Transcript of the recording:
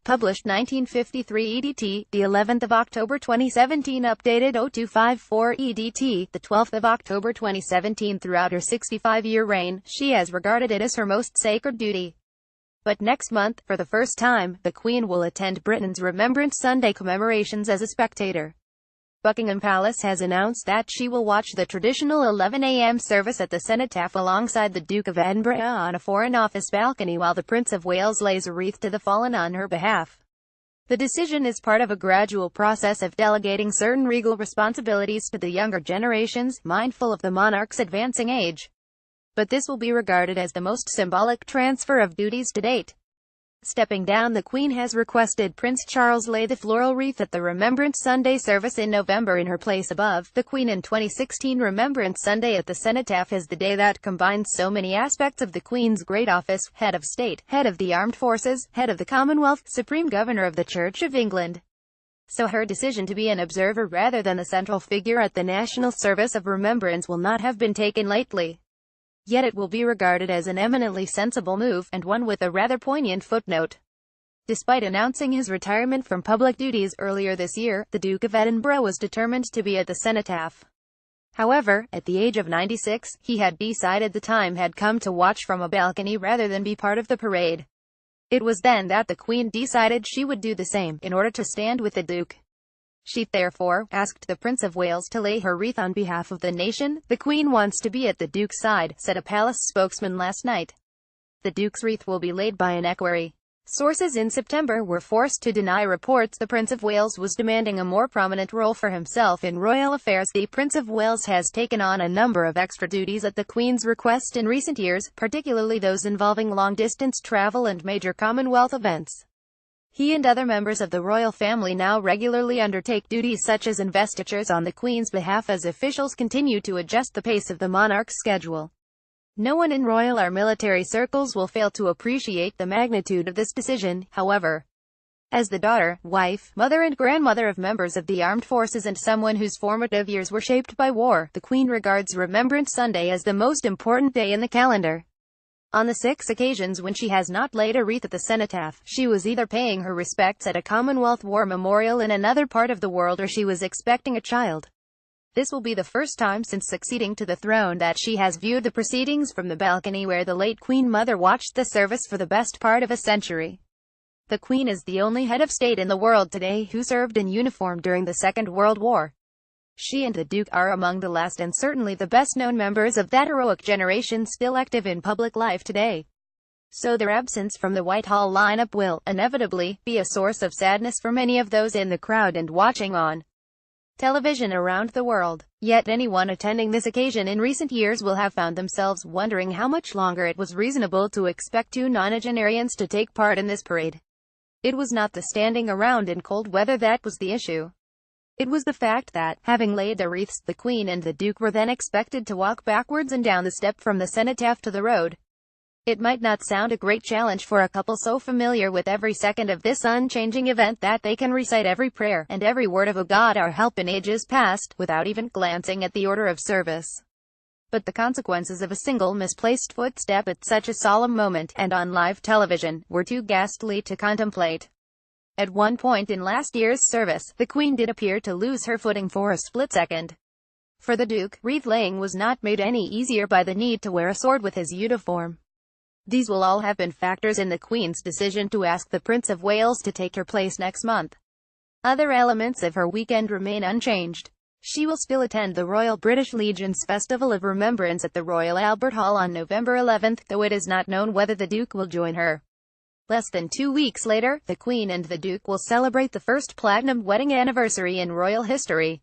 Published 1953 EDT, the 11th of October 2017. Updated 0254 EDT, the 12th of October 2017. Throughout her 65-year reign, she has regarded it as her most sacred duty. But next month, for the first time, the Queen will attend Britain's Remembrance Sunday commemorations as a spectator. Buckingham Palace has announced that she will watch the traditional 11 a.m. service at the cenotaph alongside the Duke of Edinburgh on a Foreign Office balcony while the Prince of Wales lays a wreath to the fallen on her behalf. The decision is part of a gradual process of delegating certain regal responsibilities to the younger generations, mindful of the monarch's advancing age. But this will be regarded as the most symbolic transfer of duties to date. Stepping down, the Queen has requested Prince Charles lay the floral wreath at the Remembrance Sunday service in November in her place above the Queen. In 2016, Remembrance Sunday at the Cenotaph is the day that combines so many aspects of the Queen's great office: head of state, head of the armed forces, head of the Commonwealth, Supreme Governor of the Church of England. So her decision to be an observer rather than the central figure at the national service of remembrance will not have been taken lightly. Yet it will be regarded as an eminently sensible move, and one with a rather poignant footnote. Despite announcing his retirement from public duties earlier this year, the Duke of Edinburgh was determined to be at the cenotaph. However, at the age of 96, he had decided the time had come to watch from a balcony rather than be part of the parade. It was then that the Queen decided she would do the same, in order to stand with the Duke. She therefore asked the Prince of Wales to lay her wreath on behalf of the nation. "The Queen wants to be at the Duke's side," said a palace spokesman last night. The Duke's wreath will be laid by an equerry. Sources in September were forced to deny reports the Prince of Wales was demanding a more prominent role for himself in royal affairs. The Prince of Wales has taken on a number of extra duties at the Queen's request in recent years, particularly those involving long-distance travel and major Commonwealth events. He and other members of the royal family now regularly undertake duties such as investitures on the Queen's behalf as officials continue to adjust the pace of the monarch's schedule. No one in royal or military circles will fail to appreciate the magnitude of this decision, however. As the daughter, wife, mother and grandmother of members of the armed forces and someone whose formative years were shaped by war, the Queen regards Remembrance Sunday as the most important day in the calendar. On the 6 occasions when she has not laid a wreath at the cenotaph, she was either paying her respects at a Commonwealth War memorial in another part of the world or she was expecting a child. This will be the first time since succeeding to the throne that she has viewed the proceedings from the balcony where the late Queen Mother watched the service for the best part of a century. The Queen is the only head of state in the world today who served in uniform during the Second World War. She and the Duke are among the last and certainly the best-known members of that heroic generation still active in public life today. So their absence from the Whitehall lineup will, inevitably, be a source of sadness for many of those in the crowd and watching on television around the world. Yet anyone attending this occasion in recent years will have found themselves wondering how much longer it was reasonable to expect two nonagenarians to take part in this parade. It was not the standing around in cold weather that was the issue. It was the fact that, having laid the wreaths, the Queen and the Duke were then expected to walk backwards and down the step from the cenotaph to the road. It might not sound a great challenge for a couple so familiar with every second of this unchanging event that they can recite every prayer and every word of "O God our help" in ages past, without even glancing at the order of service. But the consequences of a single misplaced footstep at such a solemn moment, and on live television, were too ghastly to contemplate. At one point in last year's service, the Queen did appear to lose her footing for a split second. For the Duke, wreath-laying was not made any easier by the need to wear a sword with his uniform. These will all have been factors in the Queen's decision to ask the Prince of Wales to take her place next month. Other elements of her weekend remain unchanged. She will still attend the Royal British Legion's Festival of Remembrance at the Royal Albert Hall on November 11th, though it is not known whether the Duke will join her. Less than 2 weeks later, the Queen and the Duke will celebrate the first platinum wedding anniversary in royal history.